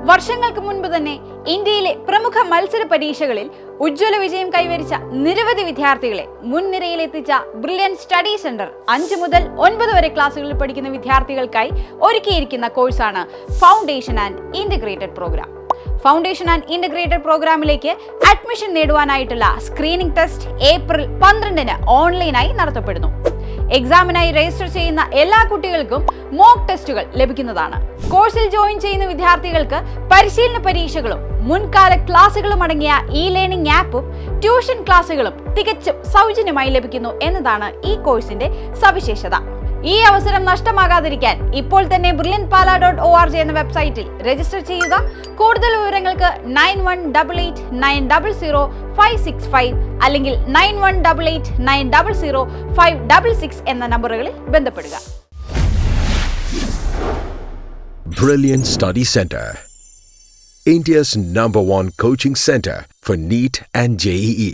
വർഷങ്ങൾക്ക് മുൻപ് തന്നെ ഇന്ത്യയിലെ പ്രമുഖ മത്സര പരീക്ഷകളിൽ ഉജ്ജ്വല വിജയം കൈവരിച്ച നിരവധി വിദ്യാർത്ഥികളെ മുൻനിരയിലെത്തിച്ച ബ്രില്യൻറ്റ് സ്റ്റഡി സെന്റർ 5 മുതൽ 9 വരെ ക്ലാസ്സുകളിൽ പഠിക്കുന്ന വിദ്യാർത്ഥികൾക്കായി ഒരുക്കിയിരിക്കുന്ന കോഴ്സാണ് foundation and integrated programme. Foundation and integrated പ്രോഗ്രാമിലേക്ക് അഡ്മിഷൻ നേടുവാനായിട്ടുള്ള സ്ക്രീനിംഗ് ടെസ്റ്റ് ഏപ്രിൽ 12-ന് ഓൺലൈനായി നടത്തപ്പെടുന്നു. എക്സാമിനായി രജിസ്റ്റർ ചെയ്യുന്ന എല്ലാ കുട്ടികൾക്കും മോക്ക് ടെസ്റ്റുകൾ ലഭിക്കുന്നതാണ്. കോഴ്സിൽ ജോയിൻ ചെയ്യുന്ന വിദ്യാർത്ഥികൾക്ക് പരിശീലന പരീക്ഷകളും മുൻകാല ക്ലാസുകളും അടങ്ങിയ ലേണിംഗ് ആപ്പും ട്യൂഷൻ ക്ലാസുകളും തികച്ചും സൗജന്യമായി ലഭിക്കുന്നു എന്നതാണ് ഈ കോഴ്സിന്റെ സവിശേഷത. ഈ അവസരം നഷ്ടമാകാതിരിക്കാൻ ഇപ്പോൾ തന്നെ brilliantpala.org എന്ന വെബ്സൈറ്റിൽ രജിസ്റ്റർ ചെയ്യുക. കൂടുതൽ വിവരങ്ങൾക്ക് 9188900565 അല്ലെങ്കിൽ 9188900566 എന്ന നമ്പറുകളിൽ ബന്ധപ്പെടുക. Brilliant Study Center, India's #1 coaching center for NEET and JEE.